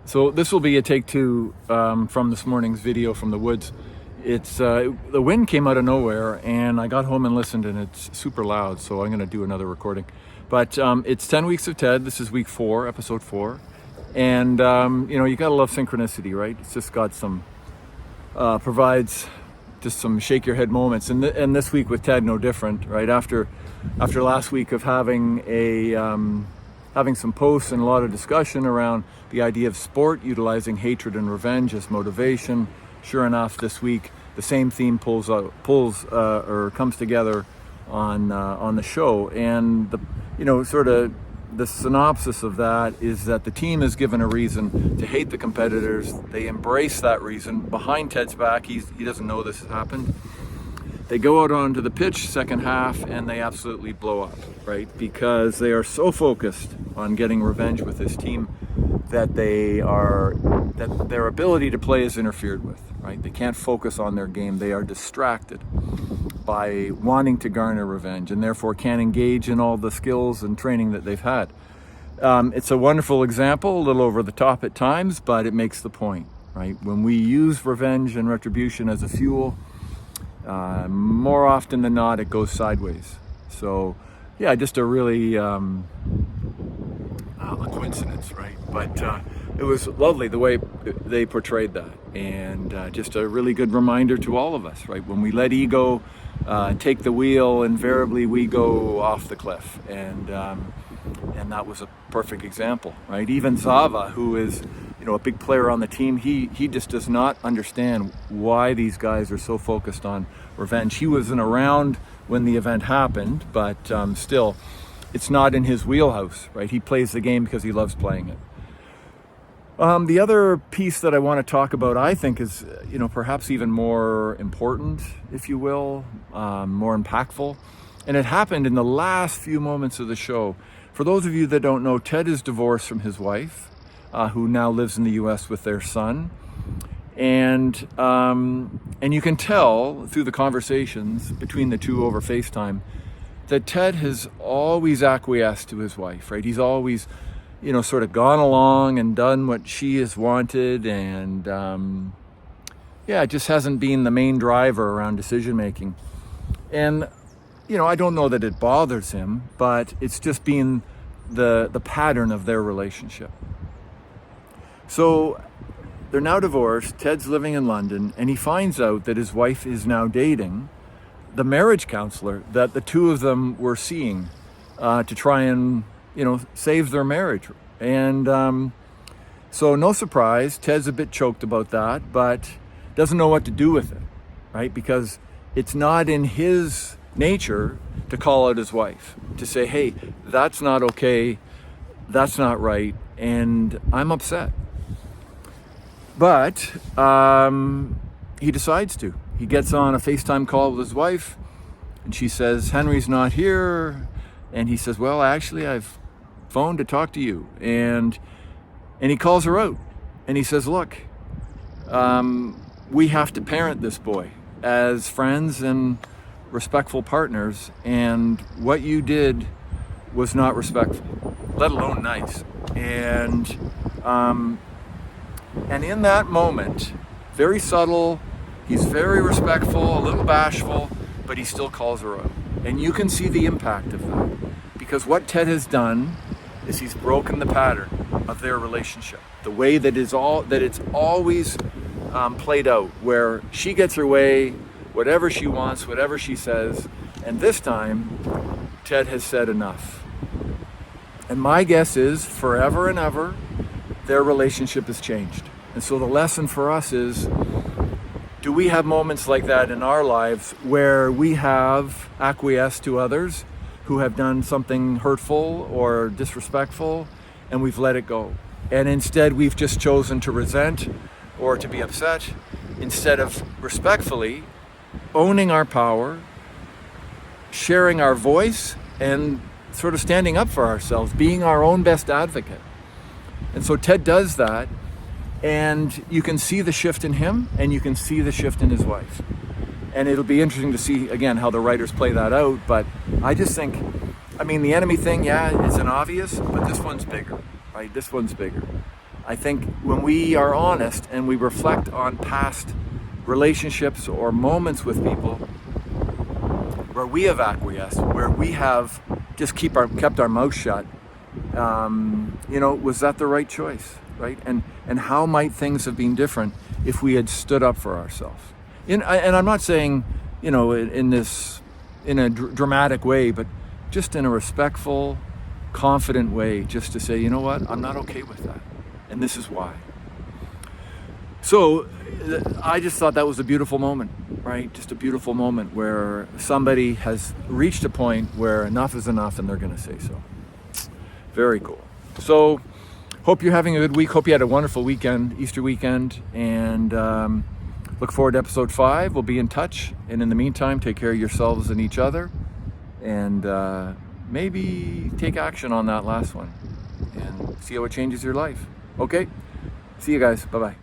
So this will be a take two from this morning's video from the woods. It's the wind came out of nowhere, and I got home and listened, and it's super loud. So I'm going to do another recording. But it's 10 weeks of Ted. This is week 4, episode 4, and you gotta love synchronicity, right? It's just got some provides just some shake your head moments, and this week with Ted, no different, right? After last week of having some posts and a lot of discussion around the idea of sport utilizing hatred and revenge as motivation. Sure enough, this week the same theme comes together on the show, and the synopsis of that is that the team is given a reason to hate the competitors. They embrace that reason behind Ted's back. He doesn't know this has happened. They go out onto the pitch second half and they absolutely blow up, right? Because they are so focused on getting revenge with this team that their ability to play is interfered with, right? They can't focus on their game. They are distracted by wanting to garner revenge, and therefore can't engage in all the skills and training that they've had. It's a wonderful example, a little over the top at times, but it makes the point, right? When we use revenge and retribution as a fuel, more often than not, it goes sideways. So, yeah, just a really a coincidence, right? But it was lovely the way they portrayed that, and just a really good reminder to all of us, right? When we let ego take the wheel, invariably we go off the cliff, and that was a perfect example, right? Even Zava, who is a big player on the team, he just does not understand why these guys are so focused on revenge. He wasn't around when the event happened, but still, it's not in his wheelhouse, right? He plays the game because he loves playing it. The other piece that I want to talk about, I think, is perhaps even more important, if you will, more impactful, and it happened in the last few moments of the show. For those of you that don't know, Ted is divorced from his wife, who now lives in the U.S. with their son, and you can tell through the conversations between the two over FaceTime that Ted has always acquiesced to his wife, right? He's always sort of gone along and done what she has wanted, and it just hasn't been the main driver around decision making. And I don't know that it bothers him, but it's just been the pattern of their relationship. So they're now divorced. Ted's living in London, and he finds out that his wife is now dating the marriage counselor that the two of them were seeing to try and save their marriage. And so no surprise, Ted's a bit choked about that, but doesn't know what to do with it, right? Because it's not in his nature to call out his wife, to say, hey, that's not okay, that's not right, and I'm upset. But he decides to. He gets on a FaceTime call with his wife, and she says, Henry's not here. And he says, well, actually, I've phoned to talk to you. And he calls her out. And he says, look, we have to parent this boy as friends and respectful partners. And what you did was not respectful, let alone nice. And in that moment, very subtle, he's very respectful, a little bashful, but he still calls her out. And you can see the impact of that. Because what Ted has done is he's broken the pattern of their relationship. The way that it's always played out, where she gets her way, whatever she wants, whatever she says. And this time, Ted has said enough. And my guess is, forever and ever, their relationship has changed. And so the lesson for us is, do we have moments like that in our lives where we have acquiesced to others who have done something hurtful or disrespectful, and we've let it go? And instead we've just chosen to resent or to be upset, instead of respectfully owning our power, sharing our voice, and sort of standing up for ourselves, being our own best advocate. And so Ted does that, and you can see the shift in him, and you can see the shift in his wife. And it'll be interesting to see, again, how the writers play that out. But I just think, the enemy thing, yeah, it's an obvious, but this one's bigger, right? This one's bigger. I think when we are honest and we reflect on past relationships or moments with people where we have acquiesced, where we have just kept our mouth shut, was that the right choice, right? And how might things have been different if we had stood up for ourselves? And I'm not saying, in a dramatic way, but just in a respectful, confident way, just to say, you know what, I'm not okay with that, and this is why. So I just thought that was a beautiful moment, right? Just a beautiful moment where somebody has reached a point where enough is enough and they're going to say so. Very cool. So hope you're having a good week. Hope you had a wonderful weekend, Easter weekend, and look forward to episode 5. We'll be in touch. And in the meantime, take care of yourselves and each other, and maybe take action on that last one and see how it changes your life. Okay? See you guys. Bye-bye.